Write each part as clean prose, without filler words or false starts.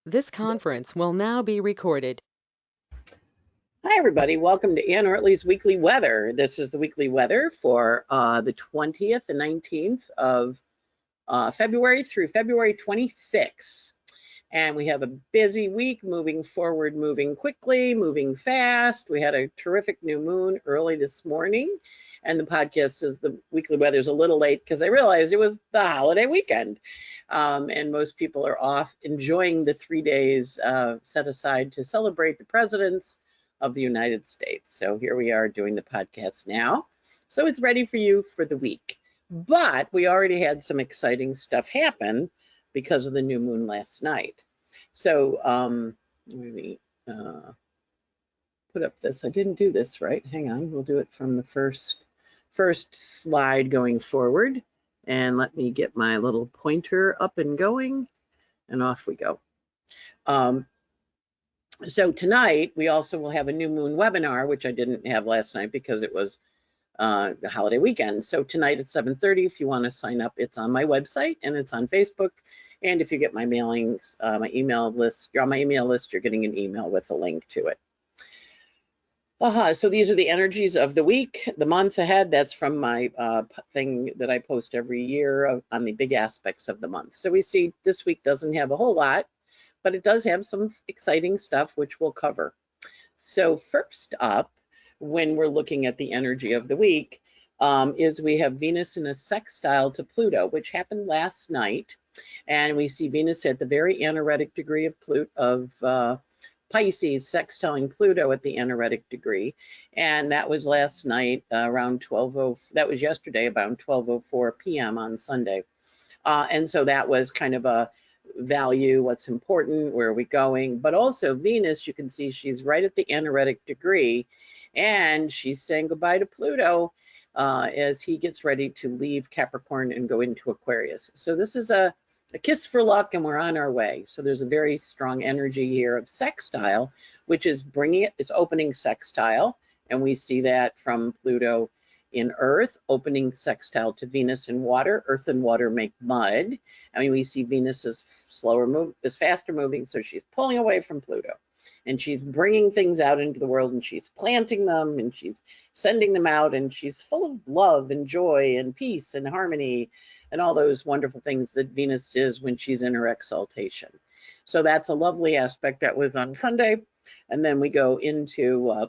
This conference will now be recorded. Hi, everybody. Welcome to Ann Ortelee's Weekly Weather. This is the weekly weather for the 20th and 19th of February through February 26th. And we have a busy week, moving forward, moving quickly, moving fast. We had a terrific new moon early this morning. And the podcast is the weekly weather is a little late because I realized it was the holiday weekend. And most people are off enjoying the 3 days set aside to celebrate the presidents of the United States. So here we are doing the podcast now. So it's ready for you for the week. But we already had some exciting stuff happen because of the new moon last night. So let me put up this. I didn't do this right. Hang on. We'll do it from the first slide going forward. And let me get my little pointer up and going. And off we go. So tonight, we also will have a new moon webinar, which I didn't have last night because it was the holiday weekend. So tonight at 7:30, if you want to sign up, it's on my website and it's on Facebook. And if you get my mailings, my email list, you're on my email list, you're getting an email with a link to it. So these are the energies of the week, the month ahead. That's from my thing that I post every year on the big aspects of the month. So we see this week doesn't have a whole lot, but it does have some exciting stuff, which we'll cover. So first up, when we're looking at the energy of the week, is we have Venus in a sextile to Pluto, which happened last night. And we see Venus at the very anaretic degree of Pisces, sextiling Pluto at the anaretic degree. And that was last night around 12:00, that was yesterday about 12:04 p.m. on Sunday. And so that was kind of a value, what's important, where are we going? But also Venus, you can see she's right at the anaretic degree, and she's saying goodbye to Pluto as he gets ready to leave Capricorn and go into Aquarius. So this is a kiss for luck, and we're on our way. So there's a very strong energy here of sextile, which is it's opening sextile, and we see that from Pluto in Earth, opening sextile to Venus in water. Earth and water make mud. I mean, we see Venus is faster moving, so she's pulling away from Pluto. And she's bringing things out into the world, and she's planting them, and she's sending them out, and she's full of love and joy and peace and harmony and all those wonderful things that Venus is when she's in her exaltation. So that's a lovely aspect that was on Sunday. And then we go into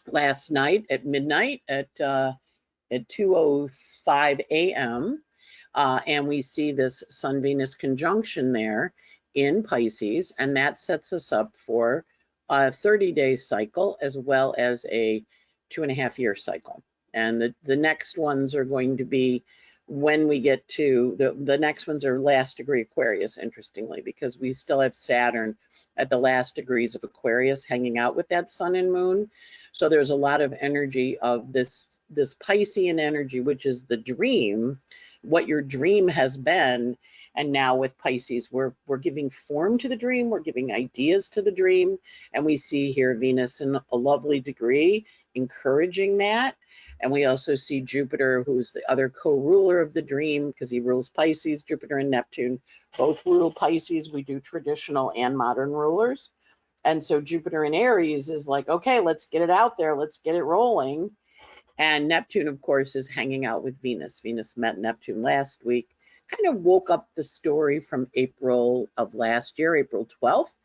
last night at midnight at 2:05 a.m. And we see this Sun-Venus conjunction there in Pisces, and that sets us up for a 30-day cycle as well as a 2.5-year cycle. And the next ones are going to be when we get to the next ones are last degree Aquarius, interestingly, because we still have Saturn at the last degrees of Aquarius hanging out with that sun and moon. So there's a lot of energy of this Piscean energy, which is the dream, what your dream has been. And now with Pisces, we're giving form to the dream, we're giving ideas to the dream. And we see here Venus in a lovely degree, encouraging that. And we also see Jupiter, who's the other co-ruler of the dream, because he rules Pisces. Jupiter and Neptune both rule Pisces. We do traditional and modern rulers. And so Jupiter in Aries is like, okay, let's get it out there. Let's get it rolling. And Neptune, of course, is hanging out with Venus. Venus met Neptune last week, kind of woke up the story from April of last year, April 12th.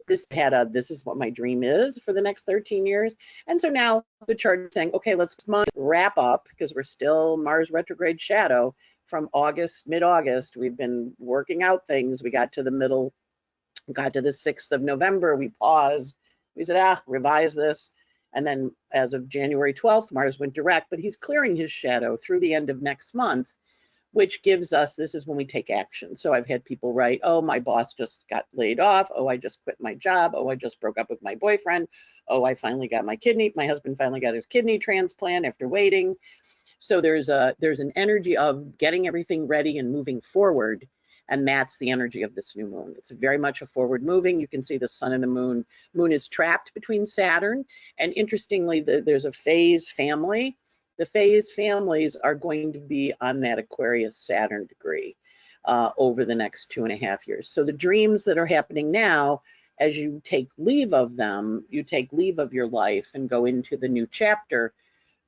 Just had this is what my dream is for the next 13 years. And so now the chart is saying, okay, let's wrap up, because we're still Mars retrograde shadow from mid-August. We've been working out things. We got to the middle, got to the 6th of November. We paused. We said, revise this. And then as of January 12th, Mars went direct, but he's clearing his shadow through the end of next month, which gives us, this is when we take action. So I've had people write, oh, my boss just got laid off. Oh, I just quit my job. Oh, I just broke up with my boyfriend. Oh, I finally got my husband finally got his kidney transplant after waiting. So there's an energy of getting everything ready and moving forward. And that's the energy of this new moon. It's very much a forward moving. You can see the sun and the moon. Moon is trapped between Saturn. And interestingly, there's a phase family. The phase families are going to be on that Aquarius Saturn degree over the next 2.5 years. So the dreams that are happening now, as you take leave of them, you take leave of your life and go into the new chapter,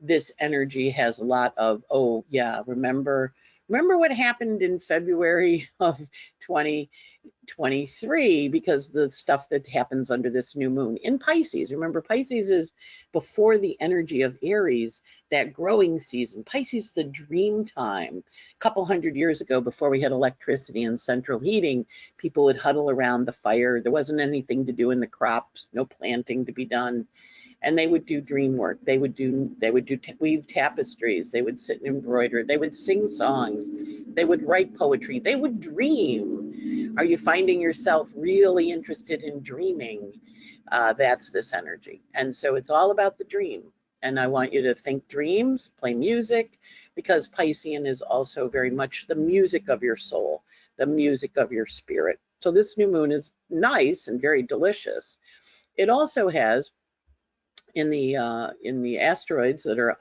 this energy has a lot of, oh yeah, remember what happened in February of 2023, because the stuff that happens under this new moon in Pisces. Remember, Pisces is before the energy of Aries, that growing season. Pisces, the dream time. A couple hundred years ago, before we had electricity and central heating, people would huddle around the fire. There wasn't anything to do in the crops, no planting to be done. And they would do dream work. They would weave tapestries. They would sit and embroider. They would sing songs. They would write poetry. They would dream. Are you finding yourself really interested in dreaming? That's this energy. And so it's all about the dream. And I want you to think dreams, play music, because Piscean is also very much the music of your soul, the music of your spirit. So this new moon is nice and very delicious. It also has, in the asteroids that are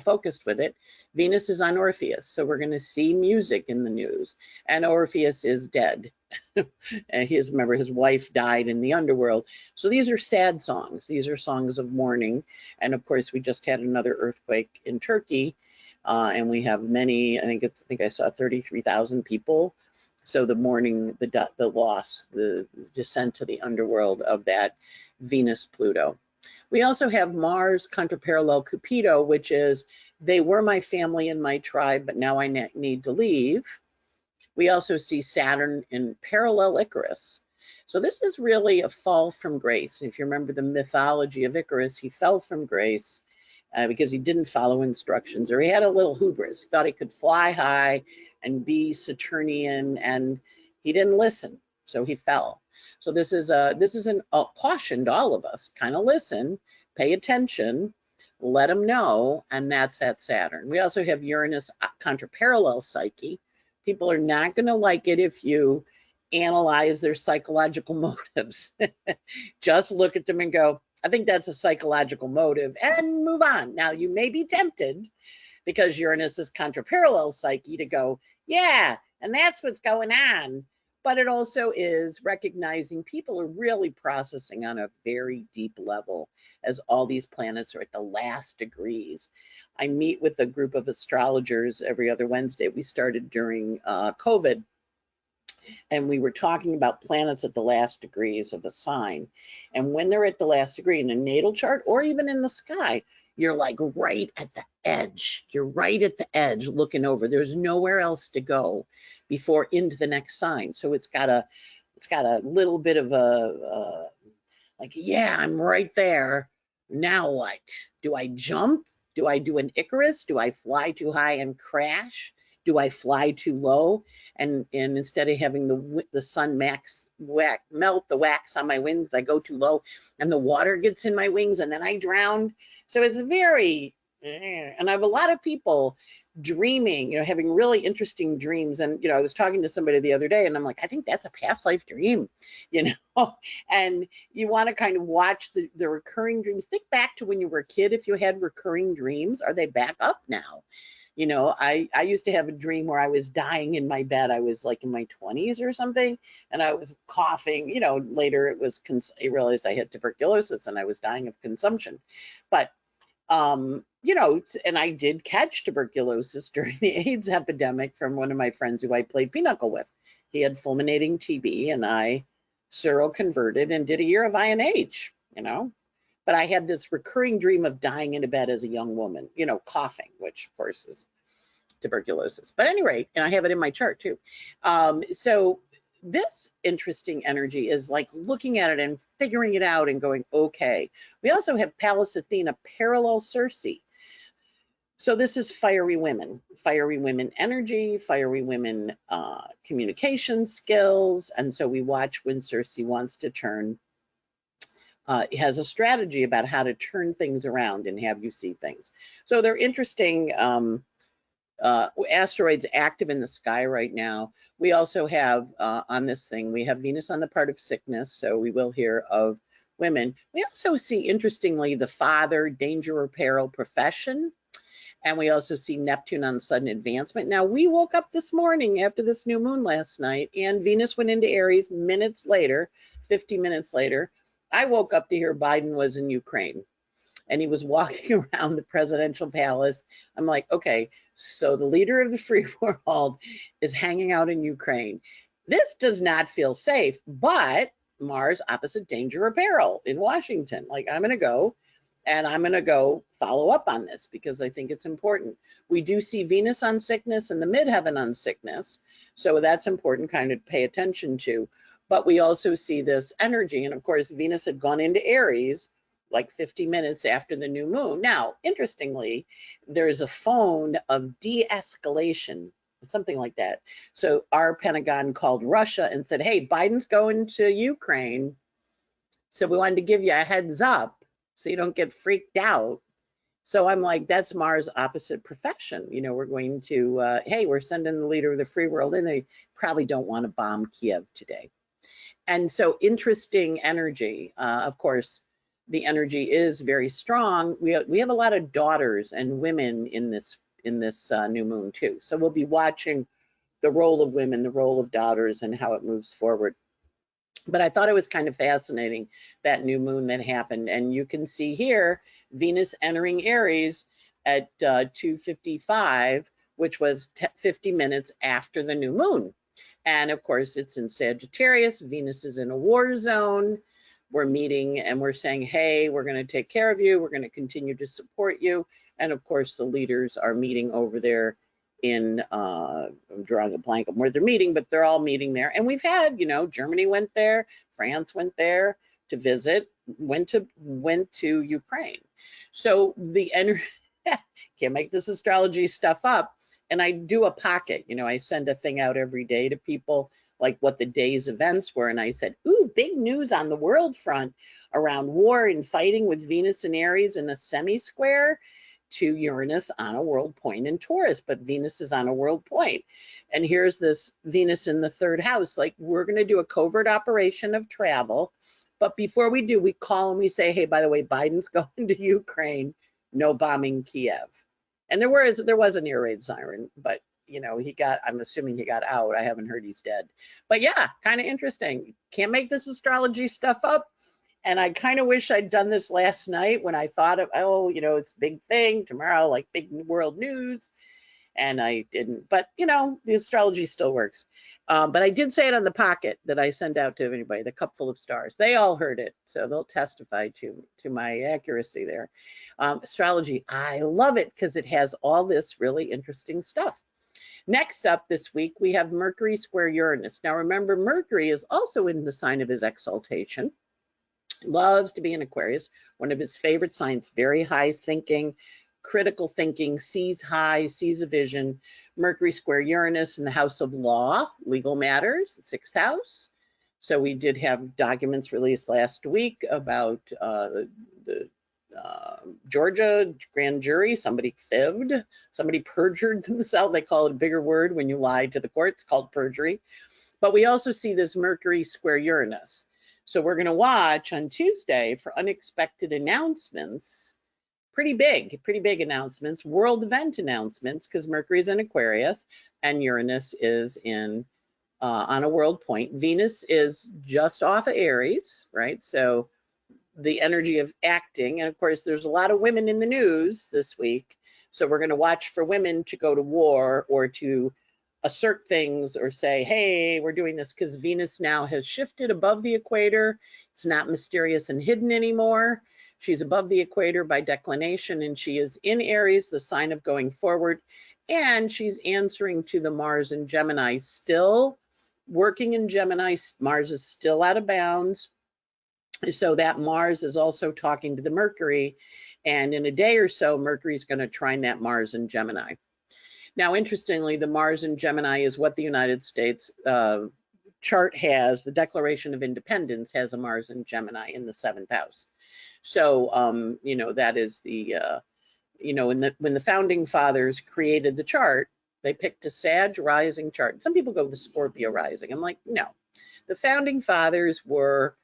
focused with it, Venus is on Orpheus, so we're going to see music in the news. And Orpheus is dead. And remember, his wife died in the underworld. So these are sad songs. These are songs of mourning. And of course, we just had another earthquake in Turkey, and we have many. I think I saw 33,000 people. So the mourning, the loss, the descent to the underworld of that Venus-Pluto. We also have Mars contra-parallel Cupido, which is, they were my family and my tribe, but now I need to leave. We also see Saturn in parallel Icarus. So this is really a fall from grace. If you remember the mythology of Icarus, he fell from grace because he didn't follow instructions, or he had a little hubris, thought he could fly high and be Saturnian, and he didn't listen, so he fell. So this is a caution to all of us. Kind of listen, pay attention, let them know, and that's that Saturn. We also have Uranus contra parallel Psyche. People are not going to like it if you analyze their psychological motives. Just look at them and go, I think that's a psychological motive, and move on. Now, you may be tempted, because Uranus is contra parallel Psyche, to go, yeah, and that's what's going on. But it also is recognizing people are really processing on a very deep level as all these planets are at the last degrees. I meet with a group of astrologers every other Wednesday. We started during COVID, and we were talking about planets at the last degrees of a sign. And when they're at the last degree in a natal chart, or even in the sky, you're like right at the edge. You're right at the edge looking over. There's nowhere else to go before into the next sign. So it's got a little bit of a like, yeah, I'm right there. Now what? Do I jump? Do I do an Icarus? Do I fly too high and crash? Do I fly too low? And instead of having the sun melt the wax on my wings, I go too low and the water gets in my wings and then I drown. So it's very, and I have a lot of people dreaming, having really interesting dreams. And, I was talking to somebody the other day and I'm like, I think that's a past life dream, and you want to kind of watch the recurring dreams. Think back to when you were a kid. If you had recurring dreams, are they back up now? I used to have a dream where I was dying in my bed. I was like in my 20s or something, and I was coughing. Later I realized I had tuberculosis and I was dying of consumption. But, and I did catch tuberculosis during the AIDS epidemic from one of my friends who I played pinochle with. He had fulminating TB, and I seroconverted and did a year of INH, But I had this recurring dream of dying in a bed as a young woman, coughing, which of course is tuberculosis. But at any rate, and I have it in my chart too. So this interesting energy is like looking at it and figuring it out and going, okay. We also have Pallas Athena parallel Circe. So this is fiery women energy, fiery women communication skills. And so we watch when Circe wants to turn. Has a strategy about how to turn things around and have you see things. So they're interesting asteroids active in the sky right now. We also have on this thing, we have Venus on the part of sickness, so we will hear of women. We also see, interestingly, the father, danger or peril, profession, and we also see Neptune on sudden advancement. Now, we woke up this morning after this new moon last night, and Venus went into Aries minutes later, 50 minutes later. I woke up to hear Biden was in Ukraine, and he was walking around the presidential palace. I'm like, okay, so the leader of the free world is hanging out in Ukraine. This does not feel safe, but Mars opposite danger or peril in Washington. Like, I'm going to go, and I'm going to go follow up on this because I think it's important. We do see Venus on sickness and the midheaven on sickness, so that's important kind of pay attention to. But we also see this energy, and of course, Venus had gone into Aries like 50 minutes after the new moon. Now, interestingly, there's a phone of de-escalation, something like that. So our Pentagon called Russia and said, hey, Biden's going to Ukraine, so we wanted to give you a heads up so you don't get freaked out. So I'm like, that's Mars opposite profession. You know, we're going to, hey, we're sending the leader of the free world, and they probably don't want to bomb Kyiv today. And so interesting energy. Of course, the energy is very strong. We have a lot of daughters and women in this new moon too. So we'll be watching the role of women, the role of daughters, and how it moves forward. But I thought it was kind of fascinating, that new moon that happened. And you can see here, Venus entering Aries at 2:55, which was 50 minutes after the new moon. And of course, it's in Sagittarius. Venus is in a war zone. We're meeting and we're saying, hey, we're going to take care of you. We're going to continue to support you. And of course, the leaders are meeting over there in, I'm drawing a blank on where they're meeting, but they're all meeting there. And we've had, you know, Germany went there, France went there to visit, went to Ukraine. So the energy, can't make this astrology stuff up. And I do a pocket, you know, I send a thing out every day to people, like what the day's events were. And I said, ooh, big news on the world front around war and fighting with Venus and Aries in a semi-square to Uranus on a world point in Taurus, but Venus is on a world point. And here's this Venus in the third house. Like, we're going to do a covert operation of travel. But before we do, we call and we say, hey, by the way, Biden's going to Ukraine, no bombing Kiev. And there was an air raid siren, but you know, I'm assuming he got out. I haven't heard he's dead. But yeah, kind of interesting. Can't make this astrology stuff up. And I kind of wish I'd done this last night when I thought of, oh, you know, it's a big thing tomorrow, like big world news. And I didn't. But, you know, the astrology still works. But I did say it on the pocket that I send out to anybody, the cup full of stars. They all heard it. So they'll testify to my accuracy there. Astrology, I love it because it has all this really interesting stuff. Next up this week, we have Mercury square Uranus. Now, remember, Mercury is also in the sign of his exaltation. Loves to be in Aquarius, one of his favorite signs, very high thinking, critical thinking, sees high, sees a vision. Mercury square Uranus in the house of law, legal matters, 6th house. So we did have documents released last week about the Georgia grand jury. Somebody fibbed, somebody perjured themselves. They call it a bigger word when you lie to the court. It's called perjury. But we also see this Mercury square Uranus. So we're going to watch on Tuesday for unexpected announcements, pretty big announcements, world event announcements, because Mercury is in Aquarius and Uranus is in on a world point. Venus is just off of Aries, right? So the energy of acting, and of course there's a lot of women in the news this week. So we're going to watch for women to go to war or to assert things or say, hey, we're doing this, because Venus now has shifted above the equator. It's not mysterious and hidden anymore. She's above the equator by declination, and she is in Aries, the sign of going forward. And she's answering to the Mars in Gemini, still working in Gemini. Mars is still out of bounds. So that Mars is also talking to the Mercury. And in a day or so, Mercury is going to trine that Mars in Gemini. Now, interestingly, the Mars in Gemini is what the United States chart has. The Declaration of Independence has a Mars in Gemini in the 7th house. So, you know, that is the you know, when the founding fathers created the chart, they picked a Sag rising chart. Some people go with the Scorpio rising. I'm like, no. The founding fathers were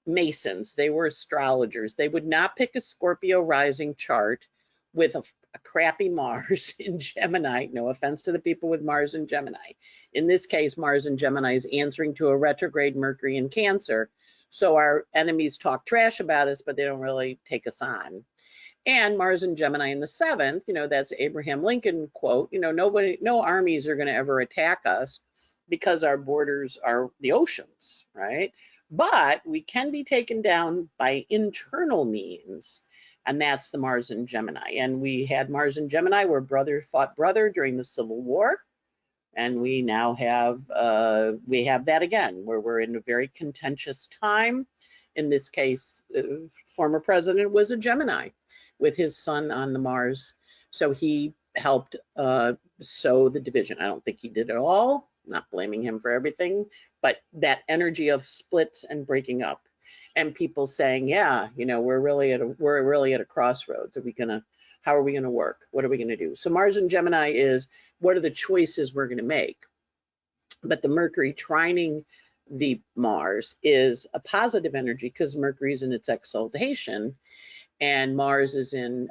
Masons. They were astrologers. They would not pick a Scorpio rising chart with a crappy Mars in Gemini. No offense to the people with Mars in Gemini. In this case, Mars in Gemini is answering to a retrograde Mercury in Cancer. So our enemies talk trash about us, but they don't really take us on. And Mars in Gemini in the 7th, you know, that's Abraham Lincoln quote, you know, no armies are going to ever attack us because our borders are the oceans, right? But we can be taken down by internal means. And that's the Mars in Gemini. And we had Mars in Gemini where brother fought brother during the Civil War. And we now have, we have that again, where we're in a very contentious time. In this case, former president was a Gemini with his son on the Mars. So he helped sow the division. I don't think he did it all, not blaming him for everything, but that energy of splits and breaking up and people saying, yeah, you know, we're really at a crossroads. How are we gonna work? What are we gonna do? So Mars in Gemini is, what are the choices we're gonna make? But the Mercury trining the Mars is a positive energy because Mercury is in its exaltation and Mars is in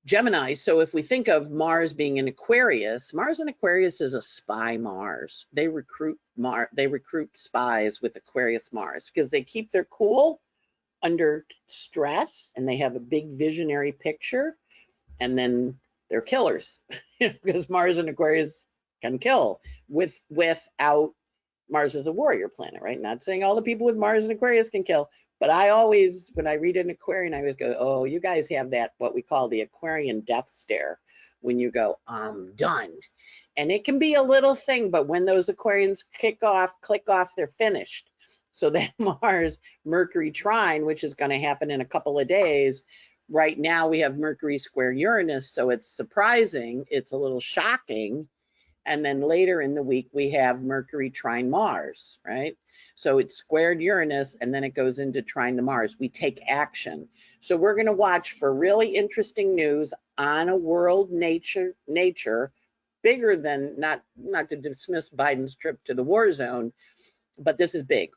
Gemini. So if we think of Mars being in Aquarius, Mars in Aquarius is a spy Mars. They recruit spies with Aquarius Mars because they keep their cool under stress and they have a big visionary picture, and then they're killers because Mars in Aquarius can kill without Mars is a warrior planet, right? Not saying all the people with Mars in Aquarius can kill, but I always, when I read an Aquarian, I always go, oh, you guys have that, what we call the Aquarian death stare, when you go, I'm done. And it can be a little thing, but when those Aquarians click off, they're finished. So that Mars Mercury trine, which is going to happen in a couple of days, right now we have Mercury square Uranus, so it's surprising, it's a little shocking. And then later in the week, we have Mercury trine Mars, right? So it's squared Uranus, and then it goes into trine the Mars. We take action. So we're going to watch for really interesting news on a world nature bigger than, not to dismiss Biden's trip to the war zone, but this is big.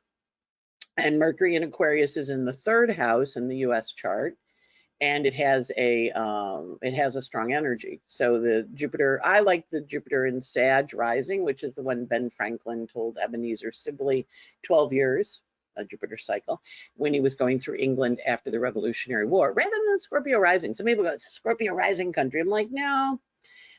And Mercury in Aquarius is in the 3rd house in the U.S. chart. And it has a strong energy. So the Jupiter, I like the Jupiter in Sag rising, which is the one Ben Franklin told Ebenezer Sibley 12 years, a Jupiter cycle, when he was going through England after the Revolutionary War, rather than Scorpio rising. Some people go, it's a Scorpio rising country. I'm like, no,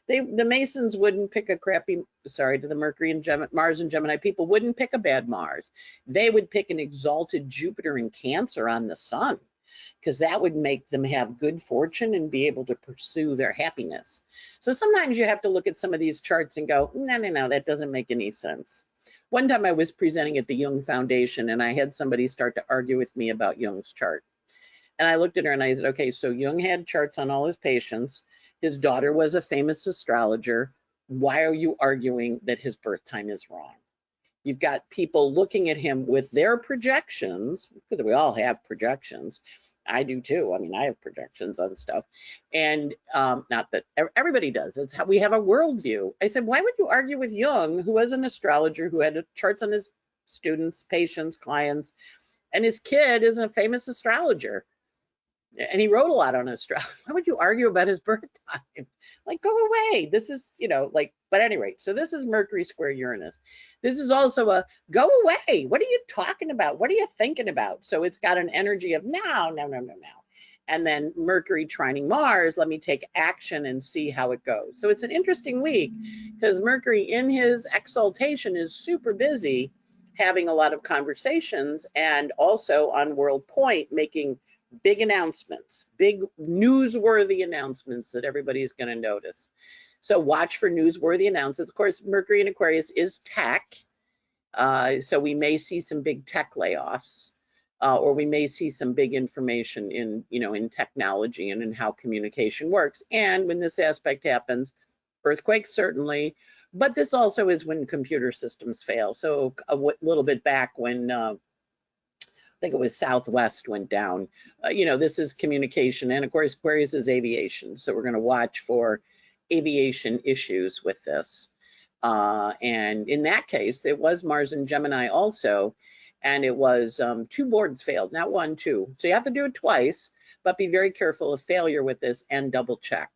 the Masons wouldn't pick a crappy, sorry, to the Mercury and Mars and Gemini people wouldn't pick a bad Mars. They would pick an exalted Jupiter in Cancer on the sun, because that would make them have good fortune and be able to pursue their happiness. So sometimes you have to look at some of these charts and go, no, that doesn't make any sense. One time I was presenting at the Jung Foundation and I had somebody start to argue with me about Jung's chart. And I looked at her and I said, okay, so Jung had charts on all his patients. His daughter was a famous astrologer. Why are you arguing that his birth time is wrong? You've got people looking at him with their projections, because we all have projections. I do too. I mean, I have projections on stuff. And not that everybody does. It's how we have a worldview. I said, why would you argue with Jung, who was an astrologer, who had charts on his students, patients, clients, and his kid is a famous astrologer? And he wrote a lot on astrology. Why would you argue about his birth time? Like, go away. This is, you know, like, but at any rate, so this is Mercury square Uranus. This is also a go away. What are you talking about? What are you thinking about? So it's got an energy of no. And then Mercury trining Mars, let me take action and see how it goes. So it's an interesting week because Mercury in his exaltation is super busy having a lot of conversations and also on World Point making big announcements, big newsworthy announcements that everybody's going to notice. So watch for newsworthy announcements. Of course, Mercury in Aquarius is tech. So we may see some big tech layoffs, or we may see some big information in technology and in how communication works. And when this aspect happens, earthquakes certainly, but this also is when computer systems fail. So a little bit back when think it was Southwest went down. You know, this is communication, and of course, Aquarius is aviation. So we're going to watch for aviation issues with this. And in that case, it was Mars and Gemini also, and it was 2 boards failed, not 1, 2. So you have to do it twice, but be very careful of failure with this and double check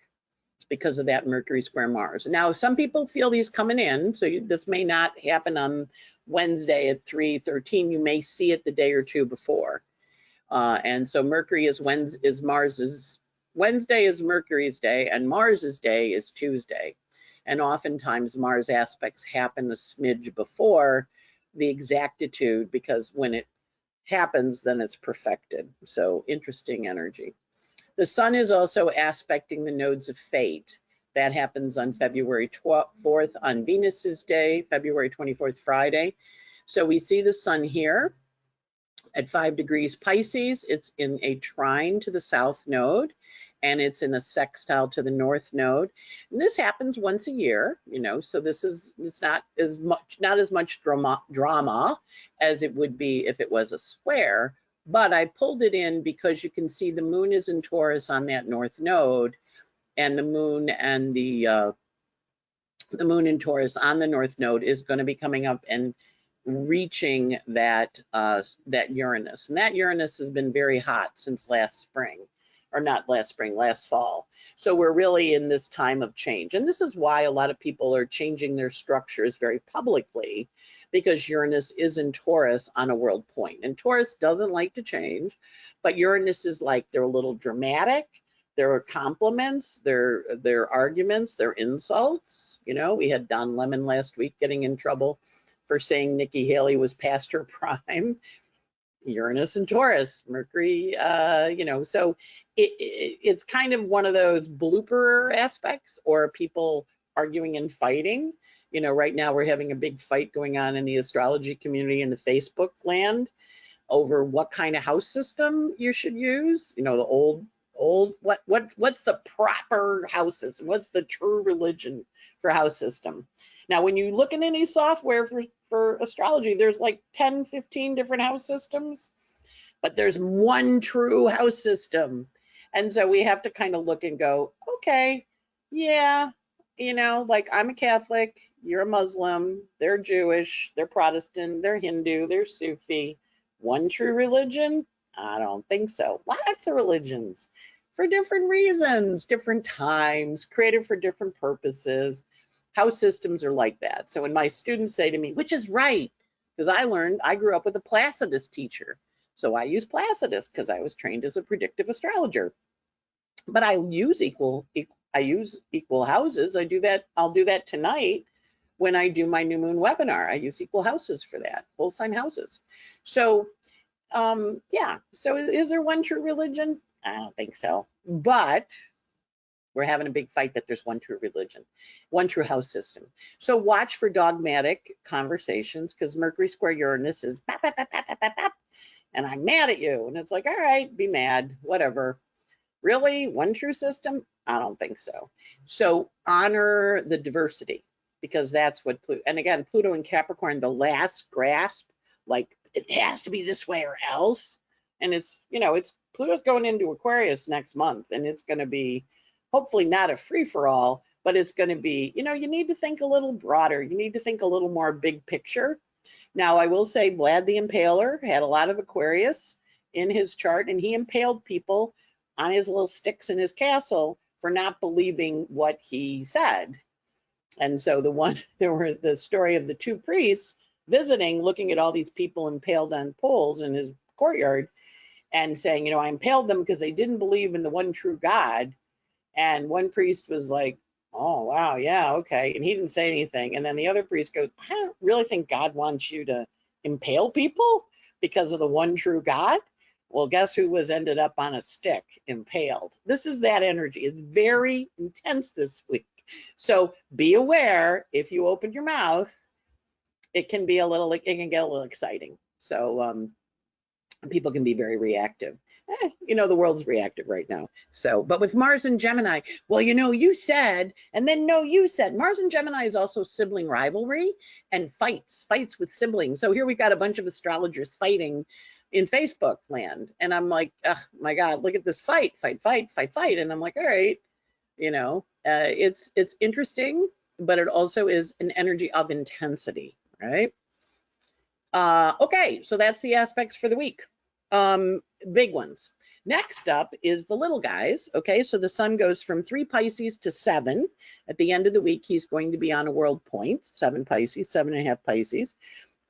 because of that Mercury square Mars. Now, some people feel these coming in, so this may not happen on Wednesday at 3:13. You may see it the day or two before. And so Mercury is Mars's, Wednesday is Mercury's day, and Mars's day is Tuesday. And oftentimes Mars aspects happen a smidge before the exactitude, because when it happens, then it's perfected. So interesting energy. The sun is also aspecting the nodes of fate. That happens on February 4th on Venus's day, February 24th, Friday. So we see the sun here at 5 degrees Pisces. It's in a trine to the south node, and it's in a sextile to the north node. And this happens once a year, you know, so it's not as much drama as it would be if it was a square. But I pulled it in because you can see the moon is in Taurus on that north node, and the moon and the moon in Taurus on the north node is going to be coming up and reaching that Uranus. And that Uranus has been very hot since last spring, or not last spring, last fall. So we're really in this time of change. And this is why a lot of people are changing their structures very publicly, because Uranus is in Taurus on a world point. And Taurus doesn't like to change, but Uranus is like, they're a little dramatic. There are compliments, there are arguments, there are insults. You know, we had Don Lemon last week getting in trouble for saying Nikki Haley was past her prime. Uranus and Taurus, Mercury, you know, so it's kind of one of those blooper aspects, or people arguing and fighting. You know, right now we're having a big fight going on in the astrology community in the Facebook land over what kind of house system you should use. You know, the old what's the proper house system? What's the true religion for house system? Now, when you look in any software for astrology, there's like 10, 15 different house systems, but there's one true house system. And so we have to kind of look and go, okay, yeah, you know, like I'm a Catholic, you're a Muslim, they're Jewish, they're Protestant, they're Hindu, they're Sufi. One true religion? I don't think so. Lots of religions for different reasons, different times, created for different purposes. House systems are like that. So when my students say to me, which is right? Because I grew up with a Placidus teacher. So I use Placidus because I was trained as a predictive astrologer. But I use equal houses. I'll do that tonight when I do my new moon webinar. I use equal houses for that, whole sign houses. So yeah, so is there one true religion? I don't think so. But we're having a big fight that there's one true religion, one true house system. So watch for dogmatic conversations, because Mercury square Uranus is bap, bap, bap, bap, bap, bap, bap, and I'm mad at you. And it's like, all right, be mad, whatever. Really, one true system? I don't think so. So honor the diversity, because that's what Pluto, and again, Pluto in Capricorn, the last grasp, like it has to be this way or else. And it's, you know, Pluto's going into Aquarius next month, and it's going to be hopefully not a free-for-all, but it's going to be, you know, you need to think a little broader. You need to think a little more big picture. Now, I will say Vlad the Impaler had a lot of Aquarius in his chart, and he impaled people on his little sticks in his castle for not believing what he said. And so there were the story of the 2 priests visiting, looking at all these people impaled on poles in his courtyard and saying, you know, I impaled them because they didn't believe in the one true God. And one priest was like, oh, wow, yeah, okay. And he didn't say anything. And then the other priest goes, I don't really think God wants you to impale people because of the one true God. Well, guess who ended up on a stick, impaled? This is that energy. It's very intense this week. So be aware, if you open your mouth, it can get a little exciting. So people can be very reactive. You know, the world's reactive right now. So, but with Mars and Gemini, well, you know, you said, and then no, you said. Mars and Gemini is also sibling rivalry and fights with siblings. So here we've got a bunch of astrologers fighting in Facebook land. And I'm like, oh my God, look at this fight. And I'm like, all right, it's interesting, but it also is an energy of intensity, right? Okay, so that's the aspects for the week. Big ones. Next up is the little guys. Okay, so the sun goes from 3 Pisces to 7. At the end of the week, he's going to be on a world point, 7 Pisces, 7.5 Pisces.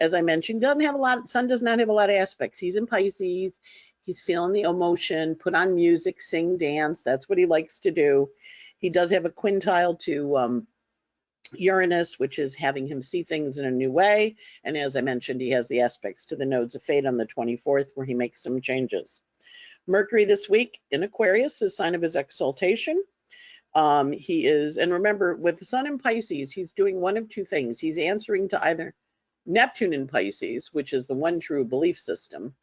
As I mentioned, sun does not have a lot of aspects. He's in Pisces. He's feeling the emotion, put on music, sing, dance. That's what he likes to do. He does have a quintile to Uranus, which is having him see things in a new way. And as I mentioned, he has the aspects to the nodes of fate on the 24th, where he makes some changes. Mercury this week in Aquarius is a sign of his exaltation. He is, and remember, with the sun in Pisces, he's doing one of two things. He's answering to either Neptune in Pisces, which is the one true belief system,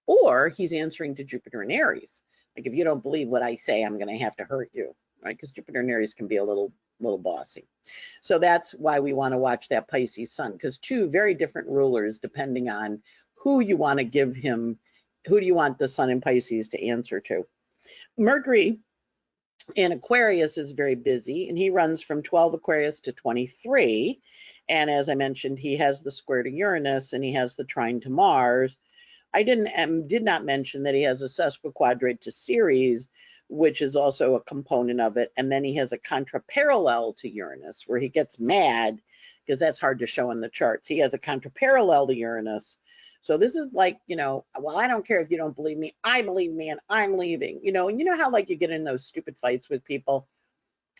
or he's answering to Jupiter in Aries. Like, if you don't believe what I say, I'm going to have to hurt you, right? Because Jupiter in Aries can be a little bossy. So that's why we want to watch that Pisces sun, because two very different rulers, depending on who you want to give him, who do you want the sun in Pisces to answer to. Mercury in Aquarius is very busy, and he runs from 12 Aquarius to 23. And as I mentioned, he has the square to Uranus and he has the trine to Mars. I did not mention that he has a sesquiquadrate to Ceres, which is also a component of it. And then he has a contraparallel to Uranus, where he gets mad, because that's hard to show in the charts. He has a contraparallel to Uranus. So this is like, well, I don't care if you don't believe me. I believe me and I'm leaving, and you know how like you get in those stupid fights with people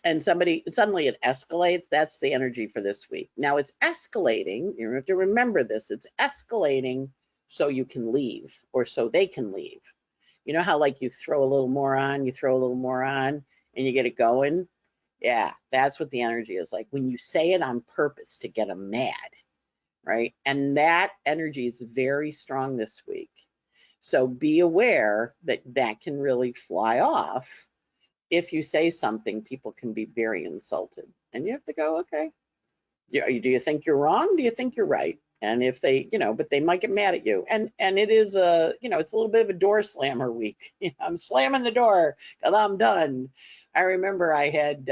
and suddenly it escalates. That's the energy for this week. Now it's escalating. You have to remember this. It's escalating so you can leave, or so they can leave. You know how like you throw a little more on, and you get it going? Yeah, that's what the energy is like when you say it on purpose to get them mad, right? And that energy is very strong this week. So be aware that that can really fly off. If you say something, people can be very insulted, and you have to go, okay, do you think you're wrong? Do you think you're right? And if they, but they might get mad at you. And it is it's a little bit of a door slammer week. I'm slamming the door because I'm done. I remember I had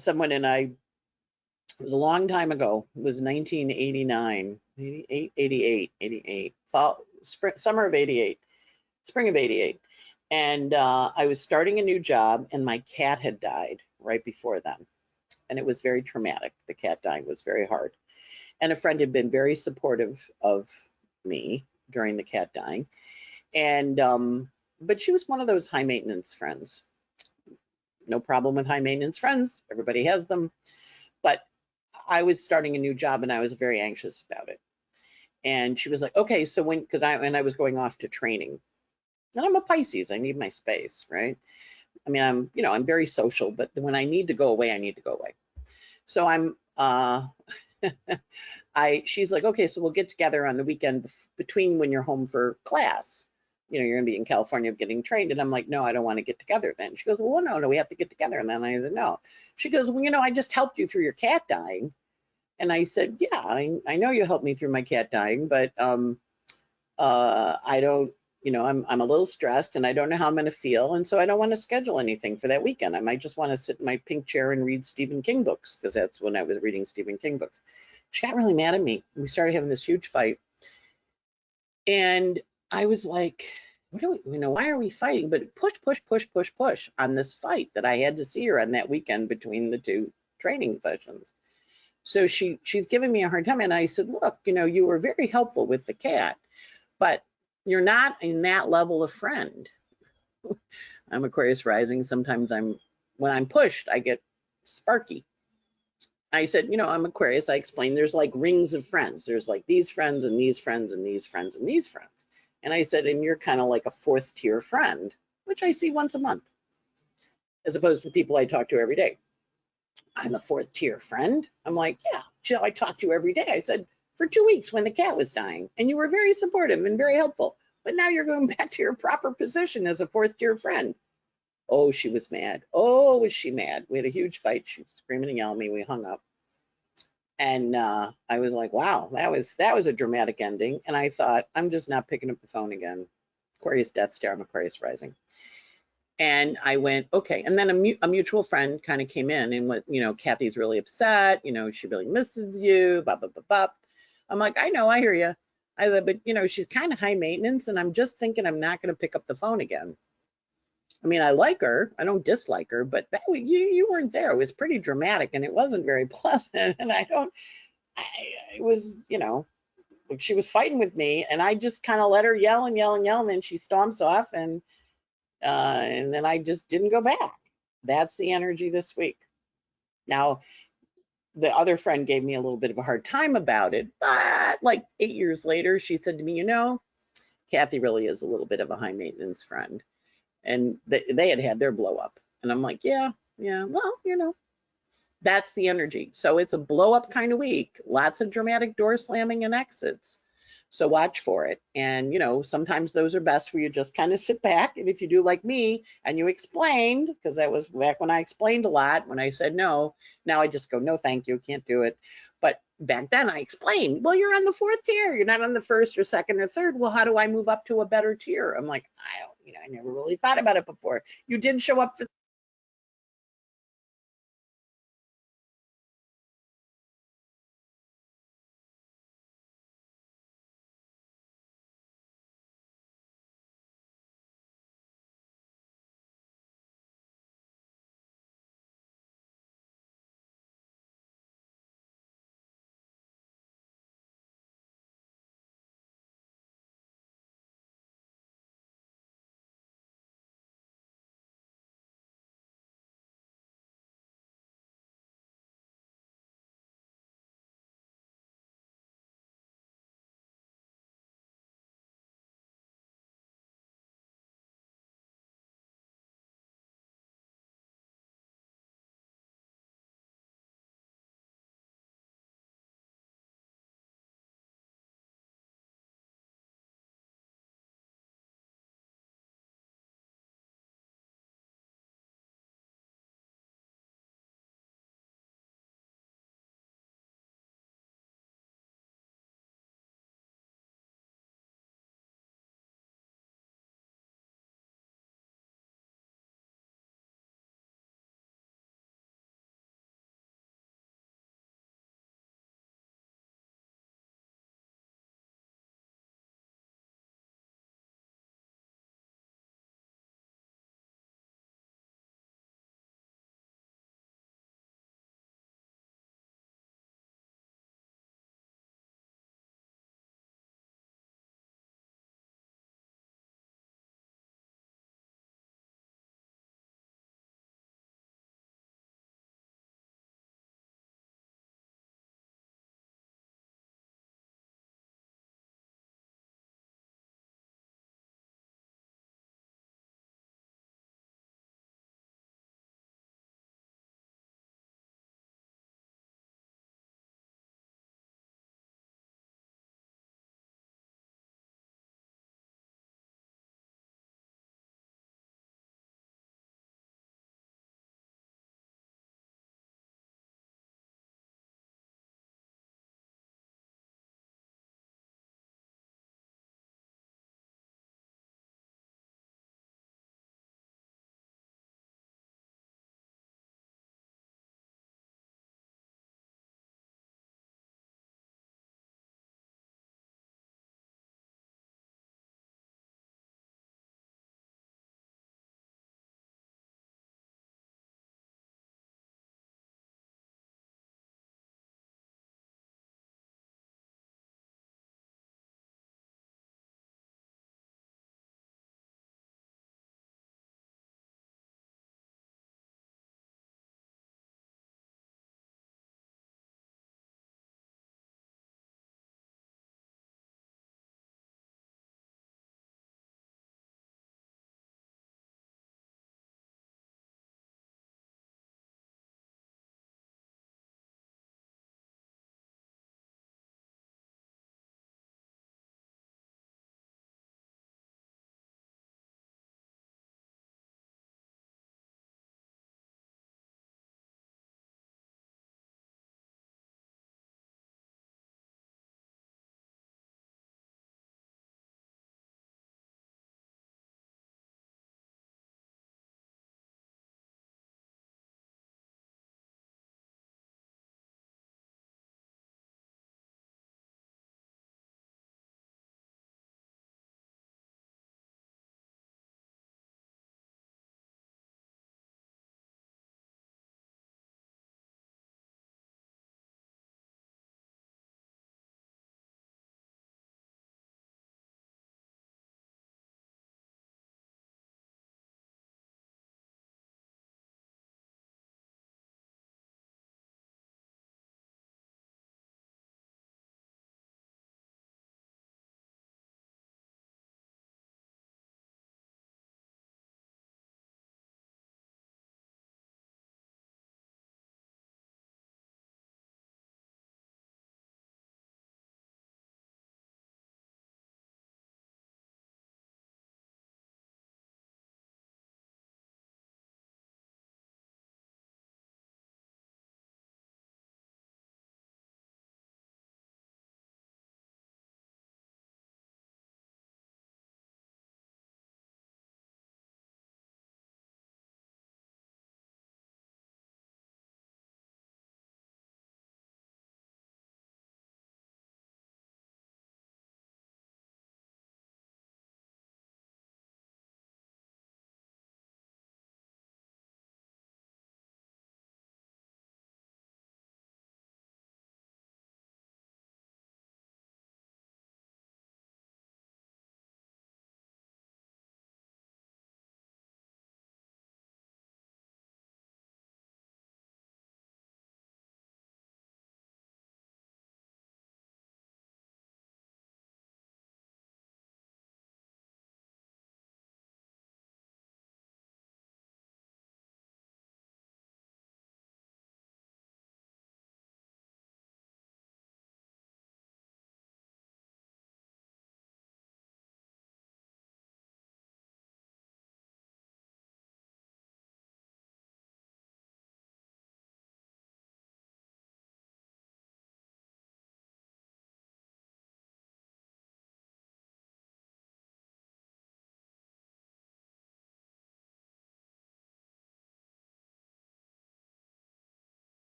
someone, and it was a long time ago. It was 1989, 88, summer of 88, spring of 88. And I was starting a new job, and my cat had died right before then. And it was very traumatic. The cat dying was very hard. And a friend had been very supportive of me during the cat dying. And, but she was one of those high maintenance friends. No problem with high maintenance friends. Everybody has them. But I was starting a new job, and I was very anxious about it. And she was like, okay, so because I was going off to training. And I'm a Pisces. I need my space, right? I mean, I'm very social, but when I need to go away, I need to go away. So she's like, okay, so we'll get together on the weekend between when you're home for class. You're going to be in California getting trained. And I'm like, no, I don't want to get together then. She goes, well, no, we have to get together. And then I said, no. She goes, well, I just helped you through your cat dying. And I said, yeah, I know you helped me through my cat dying, but I don't, I'm a little stressed, and I don't know how I'm going to feel. And so I don't want to schedule anything for that weekend. I might just want to sit in my pink chair and read Stephen King books, because that's when I was reading Stephen King books. She got really mad at me. We started having this huge fight. And I was like, why are we fighting? But push on this fight that I had to see her on that weekend between the two training sessions. So she's giving me a hard time. And I said, look, you were very helpful with the cat, but you're not in that level of friend. I'm Aquarius rising. Sometimes when I'm pushed, I get sparky. I said, I'm Aquarius. I explained there's like rings of friends. There's like these friends and these friends and these friends and these friends. And I said, and you're kind of like a 4th tier friend, which I see once a month, as opposed to the people I talk to every day. I'm a 4th tier friend. I'm like, yeah, I talk to you every day. I said, for 2 weeks when the cat was dying, and you were very supportive and very helpful. But now you're going back to your proper position as a 4th tier friend. Oh, she was mad. Oh, was she mad? We had a huge fight. She was screaming and yelling at me. We hung up. And I was like, wow, that was a dramatic ending. And I thought, I'm just not picking up the phone again. Aquarius Death Star, I'm Aquarius rising. And I went, okay. And then a mutual friend kind of came in and went, Kathy's really upset. She really misses you. Blah, blah, blah, blah. I'm like, I know, I hear you. But she's kind of high maintenance, and I'm just thinking I'm not going to pick up the phone again. I mean, I like her. I don't dislike her, but you weren't there. It was pretty dramatic, and it wasn't very pleasant. And it was, like she was fighting with me, and I just kind of let her yell and yell and yell, and then she storms off, and then I just didn't go back. That's the energy this week. Now, the other friend gave me a little bit of a hard time about it, but like 8 years later, she said to me, Kathy really is a little bit of a high maintenance friend. And they had their blow up. And I'm like, yeah, well, that's the energy. So it's a blow up kind of week, lots of dramatic door slamming and exits. So watch for it. And, sometimes those are best where you just kind of sit back. And if you do like me and you explained, because that was back when I explained a lot, when I said no, now I just go, no, thank you, can't do it. But back then I explained, well, you're on the 4th tier. You're not on the 1st or 2nd or 3rd. Well, how do I move up to a better tier? I'm like, I never really thought about it before. You didn't show up for